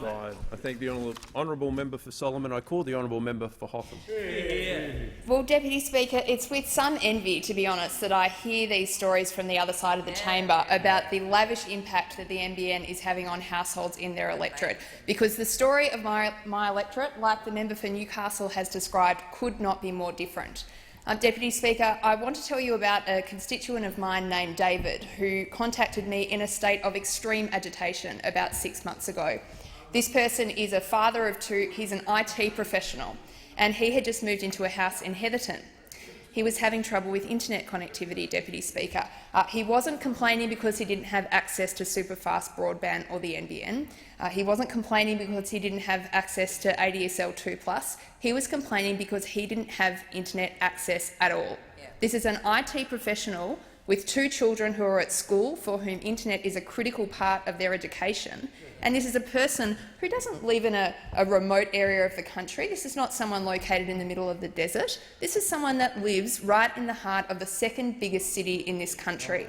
slide. I thank the honourable member for Solomon. I call the honourable member for Hotham. Well, Deputy Speaker, it's with some envy, to be honest, that I hear these stories from the other side of the chamber about the lavish impact that the NBN is having on households in their electorate, because the story of my electorate, like the member for Newcastle has described, could not be more different. Deputy Speaker, I want to tell you about a constituent of mine named David, who contacted me in a state of extreme agitation about 6 months ago. This person is a father of two, he's an IT professional, and he had just moved into a house in Heatherton. He was having trouble with internet connectivity, Deputy Speaker. He wasn't complaining because he didn't have access to super-fast broadband or the NBN. He wasn't complaining because he didn't have access to ADSL 2+. He was complaining because he didn't have internet access at all. This is an IT professional with two children who are at school for whom internet is a critical part of their education. And this is a person who doesn't live in a remote area of the country. This is not someone located in the middle of the desert. This is someone that lives right in the heart of the second biggest city in this country.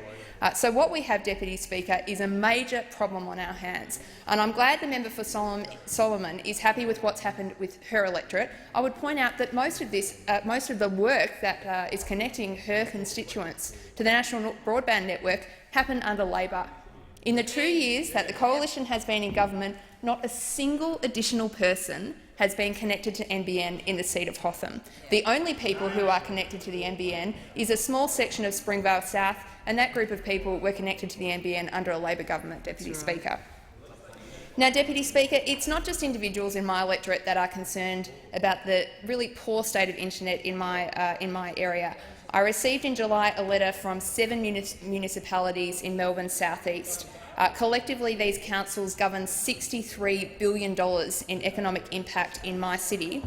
So what we have, Deputy Speaker, is a major problem on our hands. And I'm glad the member for Solomon is happy with what's happened with her electorate. I would point out that most of the work that is connecting her constituents to the National Broadband Network happened under Labor. In the 2 years that the coalition has been in government, not a single additional person has been connected to NBN in the seat of Hotham. The only people who are connected to the NBN is a small section of Springvale South, and that group of people were connected to the NBN under a Labor government, Deputy Speaker. Now, Deputy Speaker, it's not just individuals in my electorate that are concerned about the really poor state of internet in my area. I received in July a letter from 7 municipalities in Melbourne's south-east. Collectively, these councils govern $63 billion in economic impact in my city.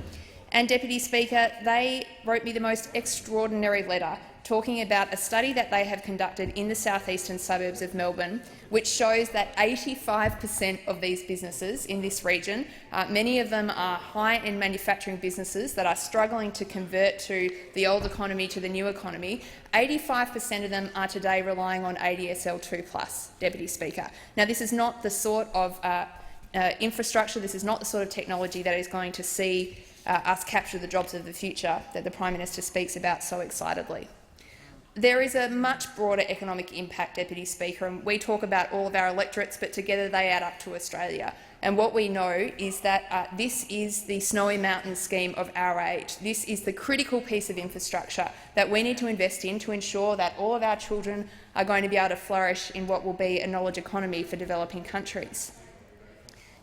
And, Deputy Speaker, they wrote me the most extraordinary letter talking about a study that they have conducted in the southeastern suburbs of Melbourne, which shows that 85% of these businesses in this region, many of them are high-end manufacturing businesses that are struggling to convert to the old economy to the new economy, 85% of them are today relying on ADSL 2+, Deputy Speaker. Now, this is not the sort of infrastructure, this is not the sort of technology that is going to see us capture the jobs of the future that the Prime Minister speaks about so excitedly. There is a much broader economic impact, Deputy Speaker, and we talk about all of our electorates, but together they add up to Australia. And what we know is that this is the Snowy Mountain scheme of our age. This is the critical piece of infrastructure that we need to invest in to ensure that all of our children are going to be able to flourish in what will be a knowledge economy for developing countries.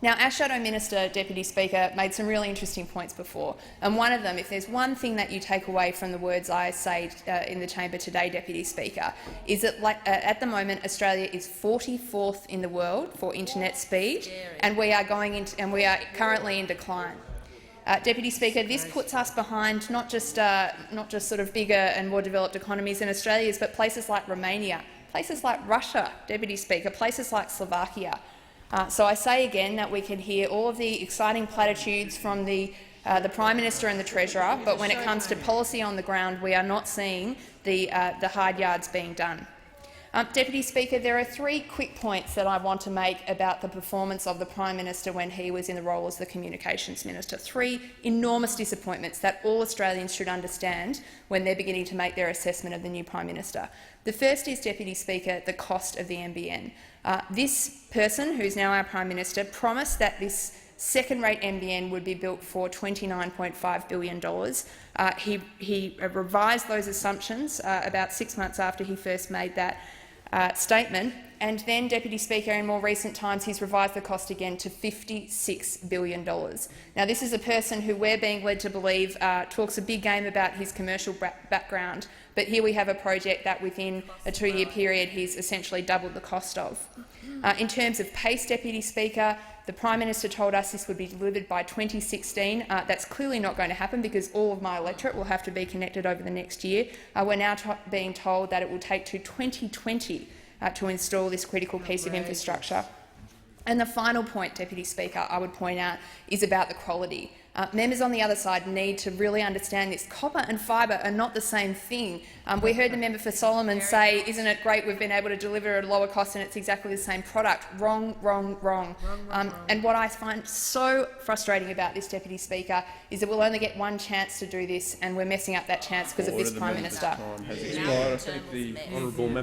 Now, our Shadow Minister, Deputy Speaker, made some really interesting points before, and one of them, if there's one thing that you take away from the words I say in the chamber today, Deputy Speaker, is that at the moment Australia is 44th in the world for internet speed, and we are currently in decline. Deputy Speaker, this puts us behind not just sort of bigger and more developed economies than Australia's, but places like Romania, places like Russia, Deputy Speaker, places like Slovakia. So I say again that we can hear all of the exciting platitudes from the Prime Minister and the Treasurer, but when it comes to policy on the ground, we are not seeing the hard yards being done. Deputy Speaker, there are 3 quick points that I want to make about the performance of the Prime Minister when he was in the role as the Communications Minister. 3 enormous disappointments that all Australians should understand when they're beginning to make their assessment of the new Prime Minister. The first is, Deputy Speaker, the cost of the NBN. This person, who is now our Prime Minister, promised that this second-rate NBN would be built for $29.5 billion. He revised those assumptions about 6 months after he first made that statement, and then, Deputy Speaker, in more recent times he's revised the cost again to $56 billion. Now, this is a person who we're being led to believe talks a big game about his commercial background, but here we have a project that within a 2-year period he's essentially doubled the cost of. In terms of pace, Deputy Speaker, the Prime Minister told us this would be delivered by 2016. That's clearly not going to happen because all of my electorate will have to be connected over the next year. We're now being told that it will take to 2020 to install this critical piece of infrastructure. And the final point, Deputy Speaker, I would point out is about the quality. Members on the other side need to really understand this. Copper and fibre are not the same thing. We heard the member for Solomon say, isn't it great we've been able to deliver at a lower cost and it's exactly the same product? Wrong, wrong, wrong. And what I find so frustrating about this, Deputy Speaker, is that we'll only get one chance to do this and we're messing up that chance because of this Prime Minister. Time has expired. I thank the honourable member.